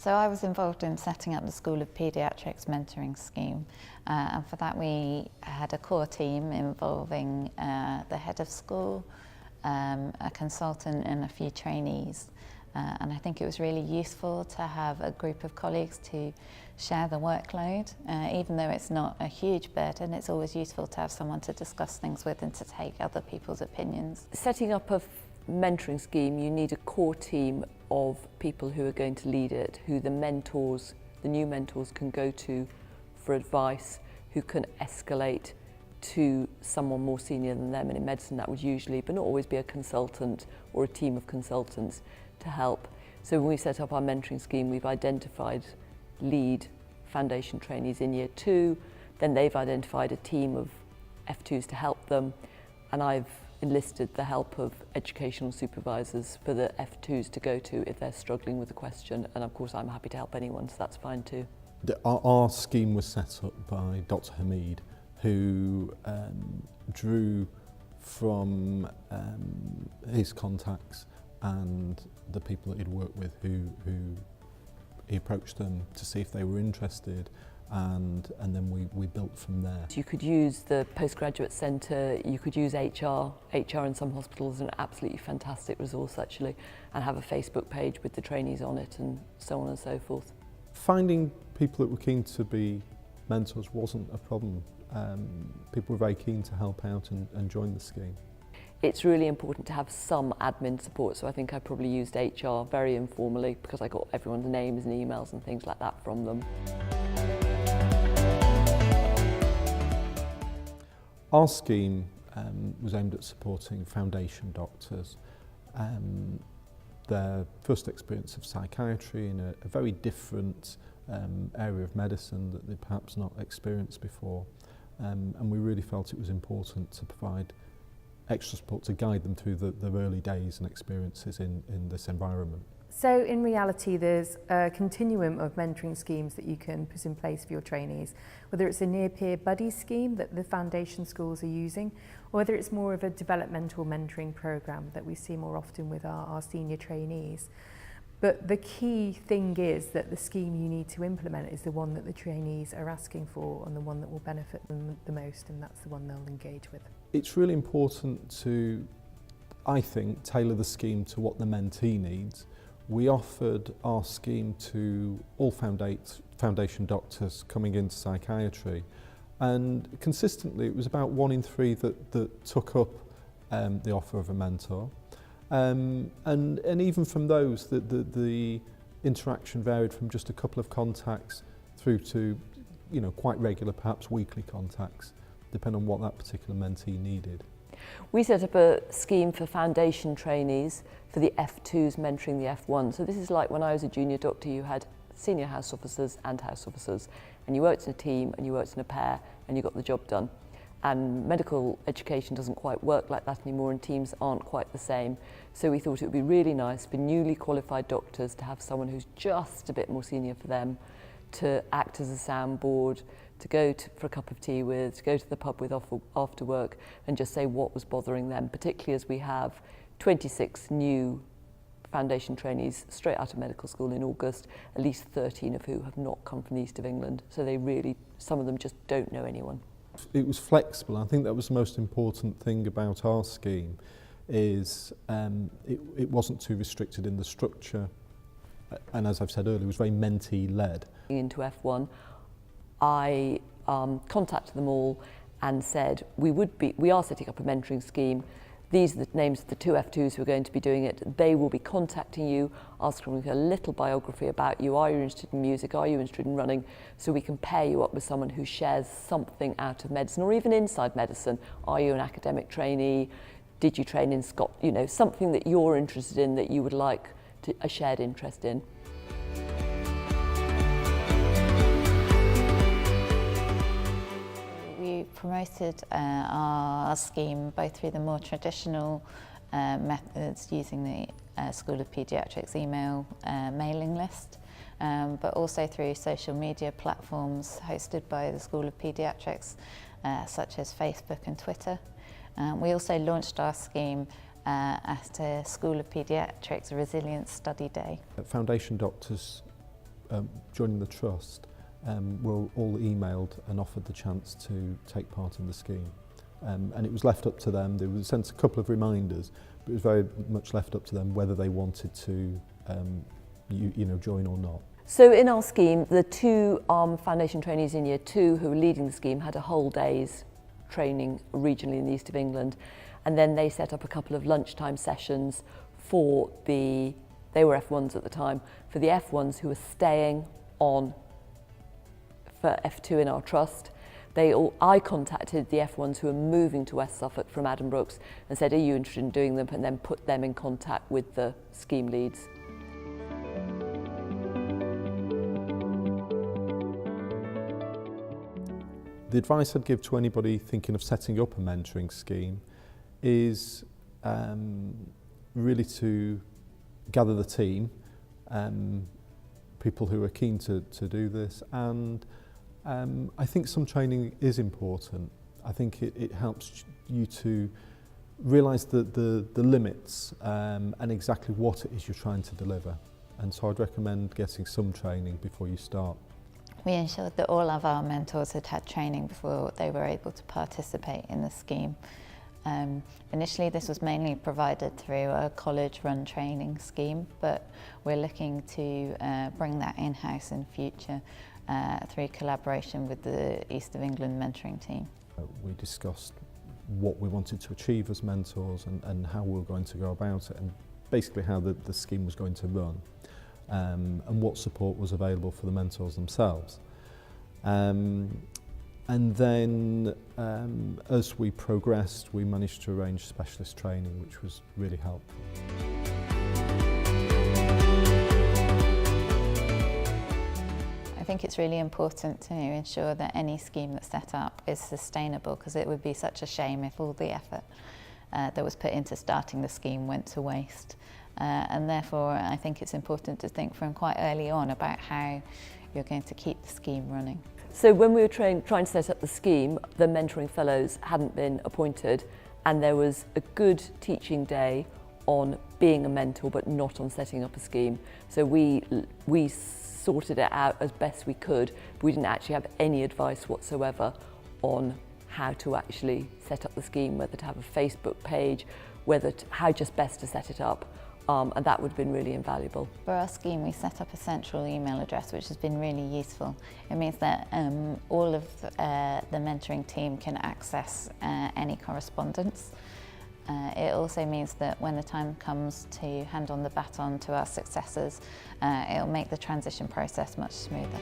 So I was involved in setting up the School of Paediatrics mentoring scheme, and for that we had a core team involving the head of school, a consultant and a few trainees. And I think it was really useful to have a group of colleagues to share the workload. Even though it's not a huge burden, it's always useful to have someone to discuss things with and to take other people's opinions. Setting up a mentoring scheme, you need a core team of people who are going to lead it, who the new mentors can go to for advice, who can escalate to someone more senior than them. And in medicine that would usually, but not always, be a consultant or a team of consultants to help. So when we set up our mentoring scheme, we've identified lead foundation trainees in year 2, then they've identified a team of F2s to help them, and I've enlisted the help of educational supervisors for the F2s to go to if they're struggling with a question, and of course I'm happy to help anyone, so that's fine too. Our scheme was set up by Dr. Hamid, who drew from his contacts and the people that he'd worked with, who he approached them to see if they were interested, and then we built from there. You could use the postgraduate centre, you could use HR in some hospitals is an absolutely fantastic resource actually, and have a Facebook page with the trainees on it and so on and so forth. Finding people that were keen to be mentors wasn't a problem. People were very keen to help out and join the scheme. It's really important to have some admin support, so I think I probably used HR very informally because I got everyone's names and emails and things like that from them. Our scheme was aimed at supporting foundation doctors. Their first experience of psychiatry in a very different area of medicine that they'd perhaps not experienced before. And we really felt it was important to provide extra support to guide them through the early days and experiences in this environment. So in reality there's a continuum of mentoring schemes that you can put in place for your trainees, whether it's a near-peer buddy scheme that the foundation schools are using, or whether it's more of a developmental mentoring programme that we see more often with our senior trainees. But the key thing is that the scheme you need to implement is the one that the trainees are asking for and the one that will benefit them the most, and that's the one they'll engage with. It's really important to, I think, tailor the scheme to what the mentee needs. We offered our scheme to all foundation doctors coming into psychiatry, and consistently it was about 1 in 3 that took up the offer of a mentor. And even from those, the interaction varied from just a couple of contacts through to, quite regular, perhaps weekly contacts, depending on what that particular mentee needed. We set up a scheme for foundation trainees for the F2s mentoring the F1. So this is like when I was a junior doctor, you had senior house officers and house officers, and you worked in a team and you worked in a pair and you got the job done. And medical education doesn't quite work like that anymore, and teams aren't quite the same. So we thought it would be really nice for newly qualified doctors to have someone who's just a bit more senior for them to act as a soundboard, to go for a cup of tea with, to go to the pub with after work and just say what was bothering them, particularly as we have 26 new foundation trainees straight out of medical school in August, at least 13 of who have not come from the east of England. So they really, some of them just don't know anyone. It was flexible. I think that was the most important thing about our scheme, is it wasn't too restricted in the structure, and as I've said earlier, it was very mentee-led. Into F1, I contacted them all and said we are setting up a mentoring scheme. These are the names of the 2 F2s who are going to be doing it. They will be contacting you, asking you a little biography about you. Are you interested in music? Are you interested in running? So we can pair you up with someone who shares something out of medicine or even inside medicine. Are you an academic trainee? Did you train in Scotland? Something that you're interested in that you would like a shared interest in. We promoted our scheme both through the more traditional methods using the School of Paediatrics email mailing list, but also through social media platforms hosted by the School of Paediatrics, such as Facebook and Twitter. We also launched our scheme at a School of Paediatrics Resilience Study Day. Foundation doctors joining the trust were all emailed and offered the chance to take part in the scheme. And it was left up to them. They were sent a couple of reminders, but it was very much left up to them whether they wanted to join or not. So in our scheme, the two foundation trainees in year 2 who were leading the scheme had a whole day's training regionally in the east of England, and then they set up a couple of lunchtime sessions for they were F1s at the time, for the F1s who were staying on for F2 in our trust. I contacted the F1s who were moving to West Suffolk from Addenbrooke's and said, are you interested in doing them? And then put them in contact with the scheme leads. The advice I'd give to anybody thinking of setting up a mentoring scheme is really to gather the team, people who are keen to do this, and I think some training is important. I think it helps you to realise the limits and exactly what it is you're trying to deliver. And so I'd recommend getting some training before you start. We ensured that all of our mentors had had training before they were able to participate in the scheme. Initially this was mainly provided through a college-run training scheme, but we're looking to bring that in-house in future through collaboration with the East of England mentoring team. We discussed what we wanted to achieve as mentors and how we were going to go about it, and basically how the scheme was going to run. And what support was available for the mentors themselves. And then as we progressed, we managed to arrange specialist training, which was really helpful. I think it's really important to ensure that any scheme that's set up is sustainable, because it would be such a shame if all the effort that was put into starting the scheme went to waste. And therefore I think it's important to think from quite early on about how you're going to keep the scheme running. So when we were trying to set up the scheme, the mentoring fellows hadn't been appointed, and there was a good teaching day on being a mentor but not on setting up a scheme. So we sorted it out as best we could, but we didn't actually have any advice whatsoever on how to actually set up the scheme, whether to have a Facebook page, how just best to set it up. And that would have been really invaluable. For our scheme, we set up a central email address, which has been really useful. It means that all of the mentoring team can access any correspondence. It also means that when the time comes to hand on the baton to our successors, it'll make the transition process much smoother.